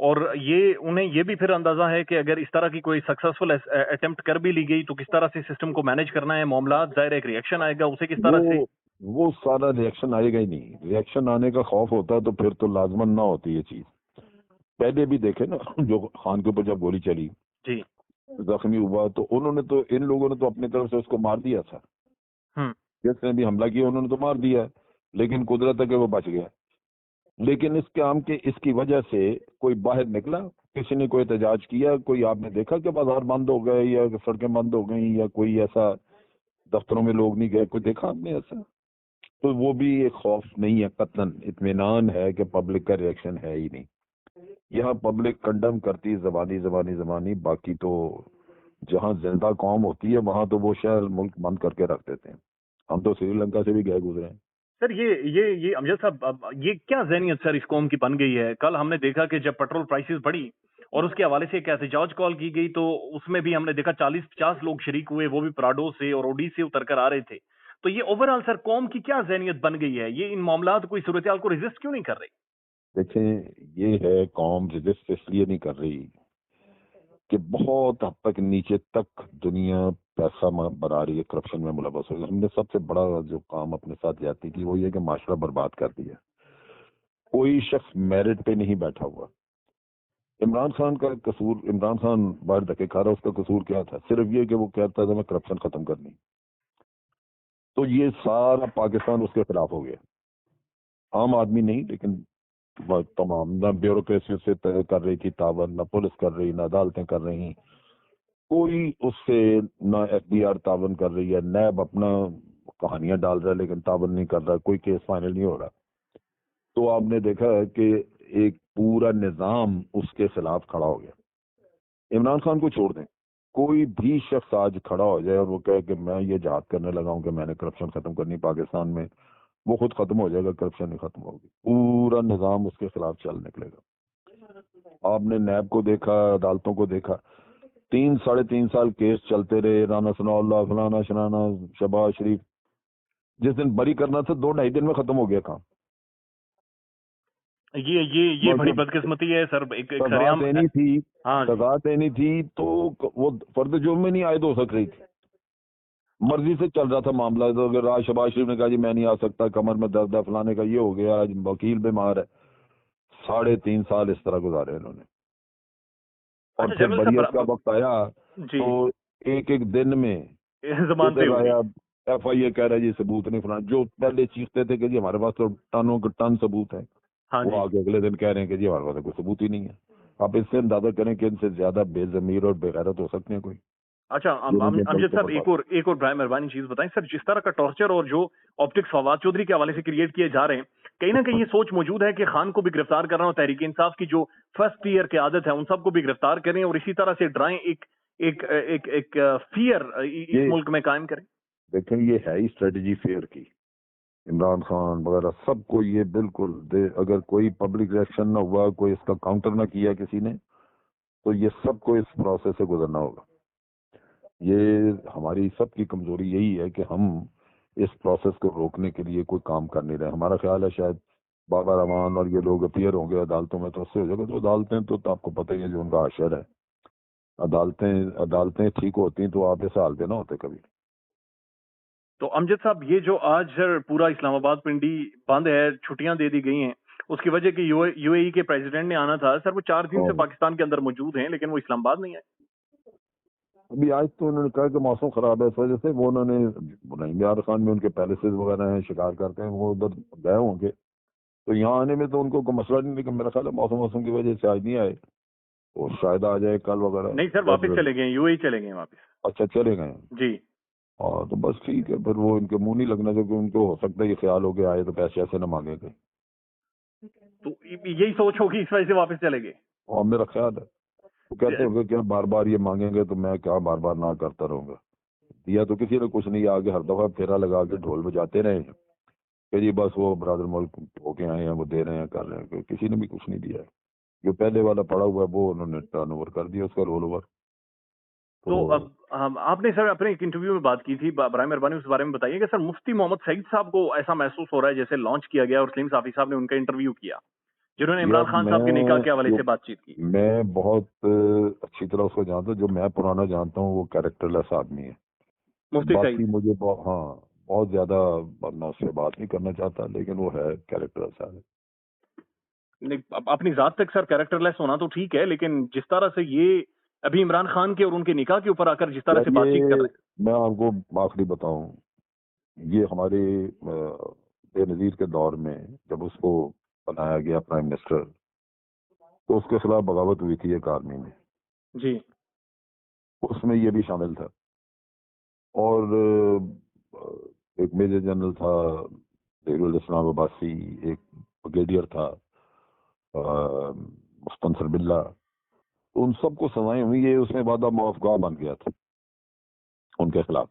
اور یہ انہیں یہ بھی پھر اندازہ ہے کہ اگر اس طرح کی کوئی سکسیسفل اٹمپٹ کر بھی لی گئی تو کس طرح سے سسٹم کو مینج کرنا ہے، معاملات ظاہر ایک ریئیکشن آئے گا، اسے کس طرح سے؟ وہ سارا ریئیکشن آئے گا ہی نہیں. ریئیکشن آنے کا خوف ہوتا تو پھر تو لازمن نہ ہوتی یہ چیز. پہلے بھی دیکھے نا جو خان کے اوپر جب گولی چلی جی زخمی ہوا تو انہوں نے تو ان لوگوں نے تو اپنی طرف سے اس کو مار دیا تھا. جس نے بھی حملہ کیا انہوں نے تو مار دیا, لیکن قدرت ہے کہ وہ بچ گیا. لیکن اس کام کے اس کی وجہ سے کوئی باہر نکلا, کسی نے کوئی احتجاج کیا, کوئی آپ نے دیکھا کہ بازار بند ہو گئے یا سڑکیں بند ہو گئیں یا کوئی ایسا دفتروں میں لوگ نہیں گئے, کوئی دیکھا آپ نے ایسا؟ تو وہ بھی ایک خوف نہیں ہے, قطعاً اطمینان ہے کہ پبلک کا ریئیکشن ہے ہی نہیں. یہاں پبلک کنڈم کرتی زبانی, باقی تو جہاں زندہ قوم ہوتی ہے وہاں تو وہ شہر ملک بند کر کے رکھ دیتے ہیں. ہم تو سری لنکا سے بھی گئے گزرے ہیں. سر یہ امجد صاحب یہ کیا ذہنیت سر اس قوم کی بن گئی ہے؟ کل ہم نے دیکھا کہ جب پیٹرول پرائسز بڑھی اور اس کے حوالے سے ایک احتجاج کال کی گئی تو اس میں بھی ہم نے دیکھا 40-50 لوگ شریک ہوئے, وہ بھی پراڈو سے اور اوڈی سے اتر کر آ رہے تھے. تو یہ اوور آل سر قوم کی کیا ذہنیت بن گئی ہے؟ یہ ان معاملات کو, اس صورتحال کو ریزسٹ کیوں نہیں کر رہی؟ دیکھیں یہ ہے قوم ریزسٹ اس لیے نہیں کر رہی کہ بہت حد تک نیچے تک دنیا پیسہ بنا رہی ہے, کرپشن میں ملوث ہو گئی. ہم نے سب سے بڑا جو کام اپنے ساتھ جاتی کی وہ یہ کہ معاشرہ برباد کر دیا. کوئی شخص میرٹ پہ نہیں بیٹھا ہوا. عمران خان کا قصور, عمران خان باہر دھکے کھا رہا, اس کا قصور کیا تھا؟ صرف یہ کہ وہ کہتا تھا میں کرپشن ختم کرنی. تو یہ سارا پاکستان اس کے خلاف ہو گیا. عام آدمی نہیں, لیکن تمام, نہ بیوروکریسی سے کر رہی تھی تعاون, نہ پولیس کر رہی, نہ عدالتیں کر رہی, کوئی اس سے نہ ایف بی آر تعاون کر رہی ہے, نیب اپنا کہانیاں ڈال رہا ہے لیکن تعاون نہیں کر رہا, کوئی کیس فائنل نہیں ہو رہا. تو آپ نے دیکھا ہے کہ ایک پورا نظام اس کے خلاف کھڑا ہو گیا. عمران خان کو چھوڑ دیں, کوئی بھی شخص آج کھڑا ہو جائے اور وہ کہے کہ میں یہ جہاد کرنے لگا ہوں کہ میں نے کرپشن ختم کرنی پاکستان میں, وہ خود ختم ہو جائے گا, کرپشن نہیں ختم ہوگی. پورا نظام اس کے خلاف چل نکلے گا. آپ نے نیب کو دیکھا, عدالتوں کو دیکھا, 3-3.5 سال کیس چلتے رہے, رانا ثناء اللہ, فلانا شنانا, شہباز شریف. جس دن بری کرنا تھا 2-2.5 دن میں ختم ہو گیا کام. یہ بڑی بدقسمتی ہے سر. سزا دینی تھی, سزا دینی تھی تو وہ فرد جرم میں نہیں عائد ہو سک رہی تھی, مرضی سے چل رہا تھا معاملہ. تو اگر آج شہباز شریف نے کہا جی میں نہیں آ سکتا, کمر میں درد ہے, فلانے کا یہ ہو گیا, آج وکیل بیمار ہے, 3.5 سال اس طرح گزارے انہوں نے. اور پھر بریت کا وقت آیا تو ایک دن میں آیا ایف آئی اے کہہ رہا ہے جی ثبوت نہیں, فلانا. جو پہلے چیختے تھے کہ جی ہمارے پاس تو ٹنوں کے ٹن ثبوت ہے, وہ آگے اگلے دن کہہ رہے ہیں کہ جی ہمارے پاس کوئی ثبوت ہی نہیں ہے. آپ اس سے اندازہ کریں کہ ان سے زیادہ بے ضمیر اور بے غیرت ہو سکتے ہیں کوئی. اچھا امجد صاحب ایک اور برائے مہربانی چیز بتائیں سر. جس طرح کا ٹارچر اور جو آپٹکس فواد چودھری کے حوالے سے کریٹ کیے جا رہے ہیں, کہیں نہ کہیں یہ سوچ موجود ہے کہ خان کو بھی گرفتار کرنا اور تحریک انصاف کی جو فرسٹ ایئر کی عادت ہے ان سب کو بھی گرفتار کریں اور اسی طرح سے ڈرائیں, ایک فیئر اس ملک میں قائم کریں. دیکھیں یہ ہے ہی اسٹریٹجی فیئر کی. عمران خان وغیرہ سب کو یہ بالکل اگر کوئی پبلک ریئیکشن نہ ہوا, کوئی اس کا کاؤنٹر نہ کیا کسی نے, تو یہ سب کو اس پروسیس سے گزرنا ہوگا. یہ ہماری سب کی کمزوری یہی ہے کہ ہم اس پروسیس کو روکنے کے لیے کوئی کام کر نہیں رہے. ہمارا خیال ہے شاید بابا رحمان اور یہ لوگ اپیئر ہوں گے عدالتوں میں تو اس سے ہو جائے گا. تو عدالتیں تو آپ کو پتہ ہی ہے جو ان کا عاشر ہے, عدالتیں ٹھیک ہوتی ہیں تو آپ اس حال پہ نہ ہوتے کبھی. تو امجد صاحب یہ جو آج سر پورا اسلام آباد پنڈی بند ہے, چھٹیاں دے دی گئی ہیں, اس کی وجہ کہ یو اے ای کے پریزیڈنٹ نے آنا تھا سر, وہ 4 دن سے پاکستان کے اندر موجود ہیں لیکن وہ اسلام آباد نہیں آئے. ابھی آج تو انہوں نے کہا کہ موسم خراب ہے, اس وجہ سے وہ انہوں نے بیار خان میں ان کے پیلسز وغیرہ ہیں, شکار کرتے ہیں, وہ ادھر گئے ہوں گے. تو یہاں آنے میں تو ان کو کوئی مسئلہ نہیں, لیکن میرا خیال ہے موسم کی وجہ سے آج نہیں آئے, تو شاید آ جائے کل وغیرہ. نہیں سر واپس چلے گئے, یو اے ای چلے گئے واپس. اچھا چلے گئے جی. اور تو بس ٹھیک ہے, پھر وہ ان کے منہ نہیں لگنا چاہیے, ان کو ہو سکتا ہے یہ خیال ہو گیا آئے تو پیسے ایسے نہ مانگے گئے, تو یہی سوچ ہوگی اس وجہ سے واپس چلے گئے. اور میرا خیال ہے وہ کہتے ہوں گے کہ بار بار یہ مانگیں گے تو میں کیا بار بار نہ کرتا رہوں گا. دیا تو کسی نے کچھ نہیں, آگے ہر دفعہ پھیرا لگا کے ڈھول بجاتے رہے ہیں کہ جی بس وہ برادر ملک ہو کے آئے ہیں, وہ دے رہے ہیں, کر رہے ہیں. کسی نے بھی کچھ نہیں دیا ہے. جو پہلے والا پڑا ہوا ہے وہ انہوں نے ٹرن اوور کر دیا, اس کا رول اوور. تو اب آپ نے سر اپنے ایک انٹرویو میں بات کی تھی, برائے مہربانی اس بارے میں بتائیے کہ سر مفتی محمد سعید صاحب کو ایسا محسوس ہو رہا ہے جیسے لانچ کیا گیا اور سلیم صافی صاحب نے ان کا انٹرویو کیا, جنہوں نے عمران خان صاحب کے نکاح کے حوالے سے بات چیت کی؟ میں بہت اچھی طرح اس کو جانتا ہوں. جو میں پرانا جانتا ہوں وہ کیریکٹر لیس آدمی ہے. مفتی باقی سعید مجھے بہت زیادہ میں اس سے بات نہیں کرنا چاہتا, لیکن وہ ہے کیریکٹر لیس آدمی. اپنی ذات تک سر کیریکٹر لیس ہونا تو ٹھیک ہے, لیکن جس طرح سے یہ ابھی عمران خان کے اور ان کے نکاح کے اوپر آ کر جس طرح سے بات چیت کر رہے ہیں. میں آپ کو آخری بتاؤں, یہ ہمارے بے نظیر کے دور میں جب اس کو بنایا گیا پرائم منسٹر تو اس کے خلاف بغاوت ہوئی تھی ایک آرمی میں جی, اس میں یہ بھی شامل تھا. اور ایک میجر جنرل تھا ظہیر الاسلام عباسی, ایک بریگیڈیئر تھا مستنصر باللہ, تو ان سب کو سزائیں ہوئی. یہ اس میں وعدہ معافگاہ بن گیا تھا ان کے خلاف,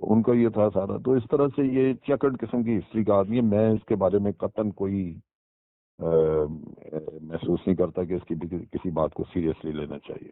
ان کا یہ تھا سارا. تو اس طرح سے یہ چیکرڈ قسم کی ہسٹری کا آدمی ہے. میں اس کے بارے میں قطعاً کوئی محسوس نہیں کرتا کہ اس کی کسی بات کو سیریسلی لینا چاہیے.